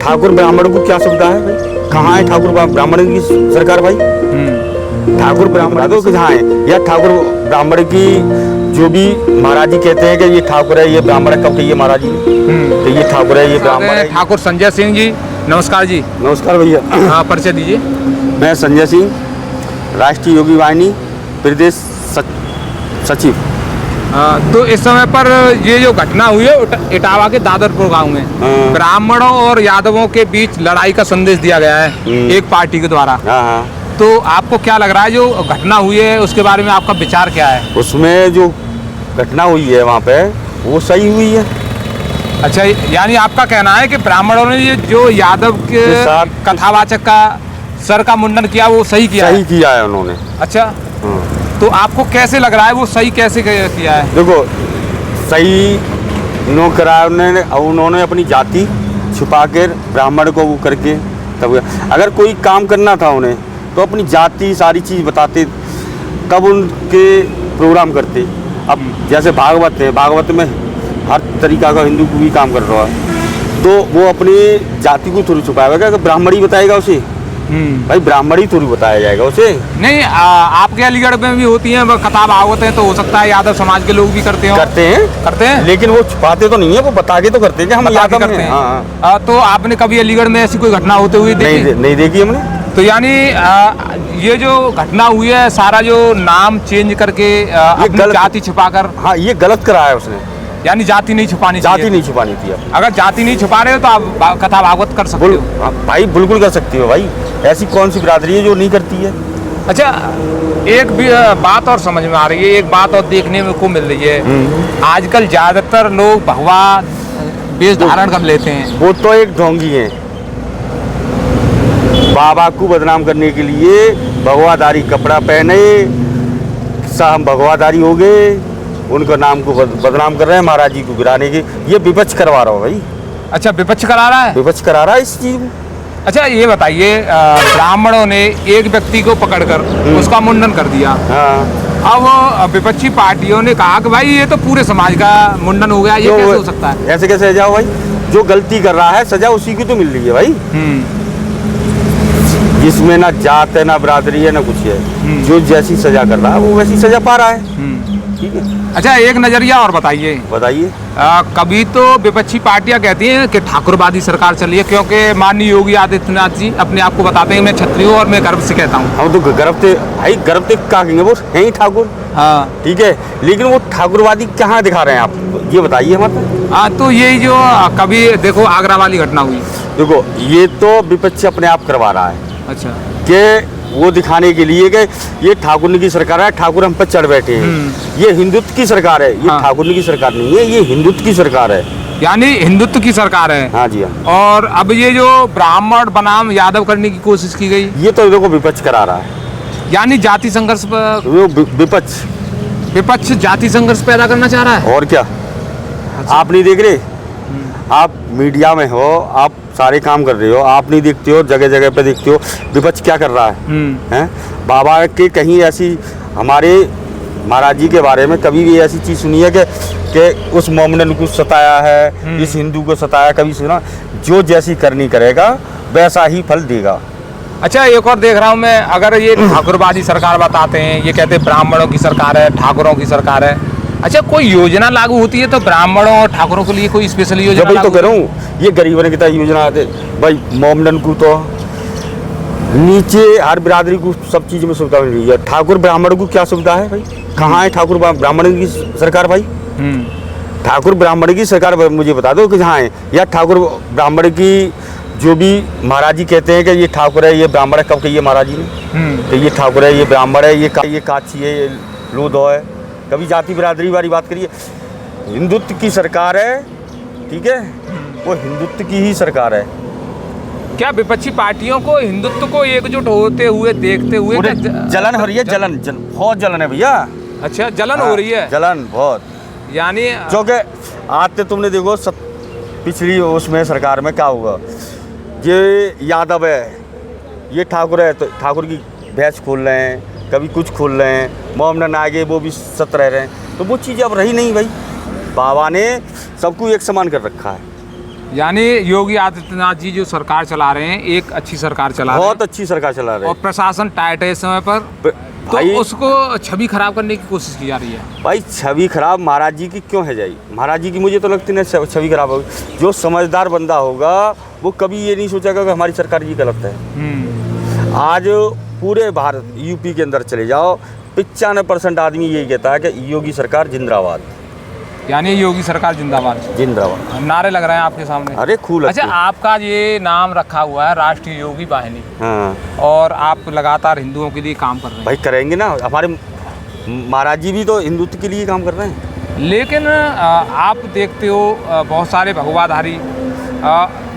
ठाकुर ब्राह्मण को क्या सुविधा है भाई? कहाँ है ठाकुर ब्राह्मण की सरकार भाई? ठाकुर ब्राह्मण तो कहाँ है? या ठाकुर ब्राह्मण की जो भी महाराज जी कहते हैं कि ये ठाकुर है, ये ब्राह्मण है, कब कहिए महाराज जी तो ये ठाकुर है, ये ब्राह्मण है। ठाकुर संजय सिंह जी, नमस्कार जी। नमस्कार भैया। हाँ, परिचय दीजिए। मैं संजय सिंह, राष्ट्रीय योगी वाहिनी प्रदेश सचिव। तो इस समय पर ये जो घटना हुई है इटावा के दादरपुर गांव में, ब्राह्मणों और यादवों के बीच लड़ाई का संदेश दिया गया है एक पार्टी के द्वारा। तो आपको क्या लग रहा है जो घटना हुई है उसके बारे में आपका विचार क्या है? उसमें जो घटना हुई है वहाँ पे वो सही हुई है। अच्छा, यानी आपका कहना है कि ब्राह्मणों ने ये जो यादव के कथावाचक का सर का मुंडन किया वो सही किया है? सही किया है उन्होंने। अच्छा, तो आपको कैसे लग रहा है वो सही कैसे किया है? देखो, सही नो कराया उन्होंने अपनी जाति छुपा कर ब्राह्मण को वो करके तब अगर कोई काम करना था उन्हें तो अपनी जाति सारी चीज़ बताते तब उनके प्रोग्राम करते। अब जैसे भागवत है, भागवत में हर तरीका का हिंदू भी काम कर रहा है तो वो अपनी जाति को थोड़ी छुपाएगा क्या? ब्राह्मण ही बताएगा उसे भाई, ब्राह्मण ही थोड़ी बताया जाएगा उसे। नहीं, आपके अलीगढ़ में भी होती हैं कथा भागवत है, तो हो सकता है यादव समाज के लोग भी करते हैं, लेकिन वो छुपाते तो नहीं है, वो बता के तो करते हैं कि हम यादव करते हैं। हाँ। तो आपने कभी अलीगढ़ में ऐसी कोई घटना होते हुए देखी? नहीं देखी हमने। तो यानी ये जो घटना हुई है सारा जो नाम चेंज करके अपनी जाति छुपाकर, हाँ, ये गलत कराया है उसने। यानी जाति नहीं छुपानी थी। अगर जाति नहीं छुपा रहे हो तो आप कथा भागवत कर सकते हो भाई, बिल्कुल कर सकती हो भाई। ऐसी कौन सी बिरादरी है जो नहीं करती है? अच्छा, एक भी बात और समझ में आ रही है, एक बात और देखने में को मिल रही है। आजकल ज्यादातर लोग भगवा वेश धारण कर लेते हैं। वो तो एक ढोंगी है, बाबा को बदनाम करने के लिए भगवाधारी कपड़ा पहने हम भगवाधारी हो गए, उनका नाम को बदनाम कर रहे हैं, महाराज जी को गिराने की। ये विपक्ष करवा रहा हो भाई। अच्छा, विपक्ष करा रहा है? विपक्ष करा रहा है इस चीज में। अच्छा, ये बताइए, ब्राह्मणों ने एक व्यक्ति को पकड़कर उसका मुंडन कर दिया। अब विपक्षी पार्टियों ने कहा कि भाई ये तो पूरे समाज का मुंडन हो गया, ये कैसे हो सकता है? ऐसे कैसे जाओ भाई, जो गलती कर रहा है सजा उसी की तो मिल रही है भाई। जिसमें ना जात है, ना बिरादरी है, ना कुछ है। जो जैसी सजा कर रहा है वो वैसी सजा पा रहा है। ठीक है। अच्छा, एक नजरिया और बताइए। कभी तो विपक्षी पार्टियां कहती हैं कि ठाकुरवादी सरकार चली है, क्योंकि माननीय योगी आदित्यनाथ जी अपने आप को बताते हैं मैं क्षत्रिय हूँ और मैं गर्व से कहता हूँ। हम तो गर्व से क्या कहेंगे, वो है ही ठाकुर। हाँ, ठीक है, लेकिन वो ठाकुरवादी कहाँ दिखा रहे हैं आप, ये बताइए मतलब। हाँ, तो यही जो कभी देखो आगरा वाली घटना हुई, देखो ये तो विपक्ष अपने आप करवा रहा है। अच्छा, कि वो दिखाने के लिए कि ये ठाकुर की सरकार है, ठाकुर हम पर चढ़ बैठे हैं। ये हिंदुत्व की सरकार है, ये ठाकुर की सरकार नहीं है, ये हिंदुत्व की सरकार है। यानी हिंदुत्व की सरकार है। हाँ जी, हाँ। और अब ये जो ब्राह्मण बनाम यादव करने की कोशिश की गई, ये तो देखो विपक्ष करा रहा है। यानी जाति संघर्ष, विपक्ष जाति संघर्ष पैदा करना चाह रहा है। और क्या? अच्छा। आप नहीं देख रहे? आप मीडिया में हो, आप सारे काम कर रहे हो, आप नहीं देखते हो, जगह जगह पे देखते हो विपक्ष क्या कर रहा है? बाबा के कहीं ऐसी हमारे महाराज जी के बारे में कभी भी ऐसी चीज़ सुनी है कि उस मोमडन को सताया है, इस हिंदू को सताया? कभी सुना? जो जैसी करनी करेगा वैसा ही फल देगा। अच्छा, एक और देख रहा हूँ मैं, अगर ये ठाकुरवादी सरकार बताते हैं, ये कहते हैं ब्राह्मणों की सरकार है, ठाकुरों की सरकार है। अच्छा, कोई योजना लागू होती है तो ब्राह्मणों और ठाकुरों के लिए कोई स्पेशल योजना? भाई तो कह रहा हूँ, ये गरीबों की तरह योजना आते भाई। मोमडन को तो नीचे हर बिरादरी को सब चीज़ में सुविधा मिल रही है। ठाकुर ब्राह्मण को क्या सुविधा है भाई? कहाँ है ठाकुर ब्राह्मण की सरकार भाई? ठाकुर ब्राह्मण की सरकार मुझे बता दो कि कहाँ है? या ठाकुर ब्राह्मण की जो भी महाराज जी कहते हैं कि ये ठाकुर है, ये ब्राह्मण है, कब कहिए महाराज जी ने कि ये ठाकुर है, ये ब्राह्मण है, ये काची है, ये लोधो है? कभी जाति बिरादरी वाली बात करिए। हिंदुत्व की सरकार है, ठीक है, वो हिंदुत्व की ही सरकार है। क्या विपक्षी पार्टियों को हिंदुत्व को एकजुट होते हुए देखते हुए जलन हो रही है? बहुत जलन है भैया। अच्छा, जलन हो रही है? जलन बहुत, यानी क्योंकि आज तो तुमने देखो पिछली उसमें सरकार में क्या होगा, ये यादव है, ये ठाकुर है, तो ठाकुर की भैंस खोल रहे हैं, कभी कुछ खोल रहे हैं, मोमडन आगे वो भी सत रह रहे हैं, तो वो चीज़ अब रही नहीं भाई। बाबा ने सबको एक समान कर रखा है। यानी योगी आदित्यनाथ जी जो सरकार चला रहे हैं, एक अच्छी सरकार चला रहे हैं, बहुत अच्छी सरकार चला रहे और हैं। प्रशासन टाइट है इस समय पर, तो भाई उसको छवि खराब करने की कोशिश की जा रही है। भाई छवि खराब महाराज जी की क्यों है जाई? महाराज जी की मुझे तो लगती नहीं छवि खराब होगी। जो समझदार बंदा होगा वो कभी ये नहीं सोचेगा कि हमारी सरकार जी गलत है। आज पूरे भारत यूपी के अंदर चले जाओ, 95% आदमी यही कहता है कि योगी सरकार जिंदाबाद, यानी योगी सरकार जिंदाबाद जिंदाबाद। नारे लग रहे हैं आपके सामने। अरे खूब अच्छा, आपका ये नाम रखा हुआ है राष्ट्रीय योगी वाहिनी, हाँ और आप लगातार हिंदुओं के लिए काम कर रहे हैं। भाई करेंगे ना, हमारे महाराज जी भी तो हिंदुत्व के लिए काम कर रहे हैं। लेकिन आप देखते हो बहुत सारे भगवाधारी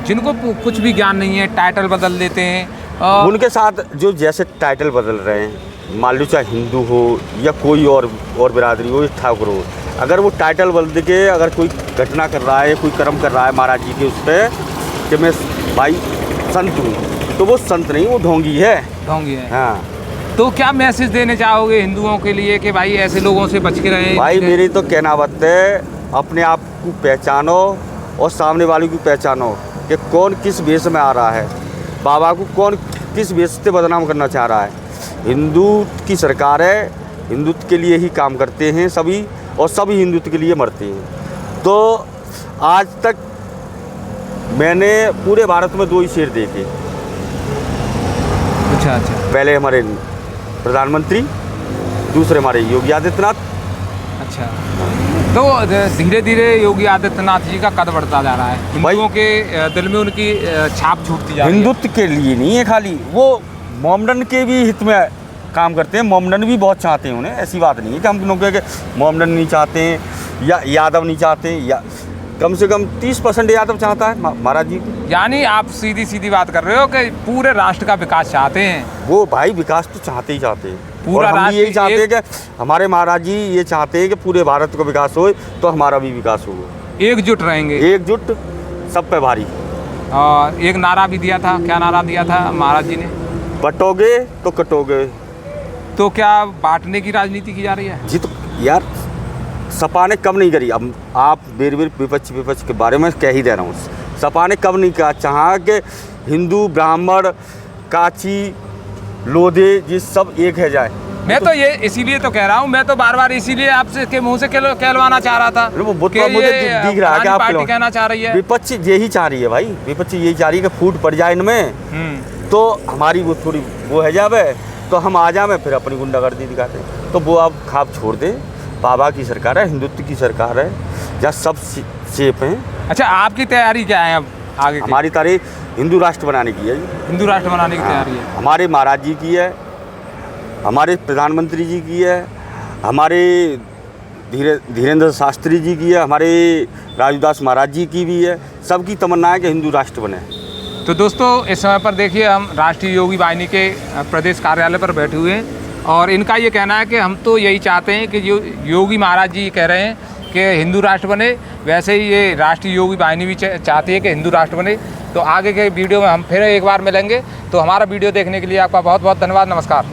जिनको कुछ भी ज्ञान नहीं है, टाइटल बदल देते हैं। उनके साथ जो जैसे टाइटल बदल रहे हैं, मान लो चाहे हिंदू हो या कोई और बिरादरी हो, ठाकुर हो, अगर वो टाइटल बदल के अगर कोई घटना कर रहा है, कोई कर्म कर रहा है महाराज जी के उस पर कि मैं भाई संत हूँ, तो वो संत नहीं, वो ढोंगी है। ढोंगी है। हाँ, तो क्या मैसेज देने चाहोगे हिंदुओं के लिए कि भाई ऐसे लोगों से बच के रहें? भाई मेरी तो कहना बात है, अपने आप को पहचानो और सामने वाले को पहचानो कि कौन किस वेश में आ रहा है, बाबा को कौन किस वेश से बदनाम करना चाह रहा है। हिंदू की सरकार है, हिंदुत्व के लिए ही काम करते हैं सभी, और सभी हिंदुत्व के लिए मरते हैं। तो आज तक मैंने पूरे भारत में 2 ही शेर देखे। अच्छा। पहले हमारे प्रधानमंत्री, दूसरे हमारे योगी आदित्यनाथ। अच्छा, तो धीरे धीरे योगी आदित्यनाथ जी का कद बढ़ता जा रहा है, हिंदुओं के दिल में उनकी छाप छूटती जा रही है। हिंदुत्व के लिए नहीं है खाली, वो मोमडन के भी हित में काम करते हैं। मोमडन भी बहुत चाहते हैं उन्हें, ऐसी बात नहीं है कि हम लोग के मोमडन नहीं चाहते हैं या यादव नहीं चाहते हैं, या कम से कम 30% यादव चाहता है महाराज जी। यानी आप सीधी बात कर रहे हो कि पूरे राष्ट्र का विकास चाहते हैं। वो भाई विकास तो चाहते ही चाहते हैं, पूरा और हम भी यही राष्ट्र चाहते हैं कि हमारे महाराज जी ये चाहते हैं कि पूरे भारत का विकास हो, तो हमारा भी विकास होगा। एकजुट रहेंगे, एकजुट, सब पे भारी। और एक नारा भी दिया था, क्या नारा दिया था महाराज जी ने? बटोगे तो कटोगे। तो क्या बांटने की राजनीति की जा रही है? जी तो यार सपा ने कब नहीं करी। अब आप बेर विपक्ष के बारे में कह ही दे रहा हूँ। सपा ने कब नहीं कहा चाहा कि हिंदू, ब्राह्मण, काची, लोधे ये सब एक है जाए। मैं तो ये इसीलिए तो कह रहा हूँ, मैं तो बार इसीलिए आपसे के मुंह से कहलवाना चाह रहा था। वो तो मुझे दिख रहा है कि आप कहना चाह रही है। विपक्ष यही चाह रही है भाई, विपक्ष यही चाह रही है कि फूट पड़ जाए इनमें, तो हमारी वो थोड़ी वो है जावे, तो हम आ जाए फिर अपनी गुंडागर्दी दिखाते हैं। तो वो आप खाप छोड़ दें, बाबा की सरकार है, हिंदुत्व की सरकार है, जहाँ सब सेफ हैं। अच्छा, आपकी तैयारी क्या है अब आगे? हमारी तारीख हिंदू राष्ट्र बनाने की है। हिंदू राष्ट्र बनाने की तैयारी है। हमारे महाराज जी की है, हमारे प्रधानमंत्री जी की है, हमारे धीरेन्द्र शास्त्री जी की है, हमारे राजूदास महाराज जी की भी है। सबकी तमन्ना है कि हिंदू राष्ट्र बने। तो दोस्तों, इस समय पर देखिए हम राष्ट्रीय योगी वाहिनी के प्रदेश कार्यालय पर बैठे हुए हैं, और इनका ये कहना है कि हम तो यही चाहते हैं कि जो योगी महाराज जी कह रहे हैं कि हिंदू राष्ट्र बने, वैसे ही ये राष्ट्रीय योगी वाहिनी भी चाहती है कि हिंदू राष्ट्र बने। तो आगे के वीडियो में हम फिर एक बार मिलेंगे। तो हमारा वीडियो देखने के लिए आपका बहुत बहुत धन्यवाद। नमस्कार।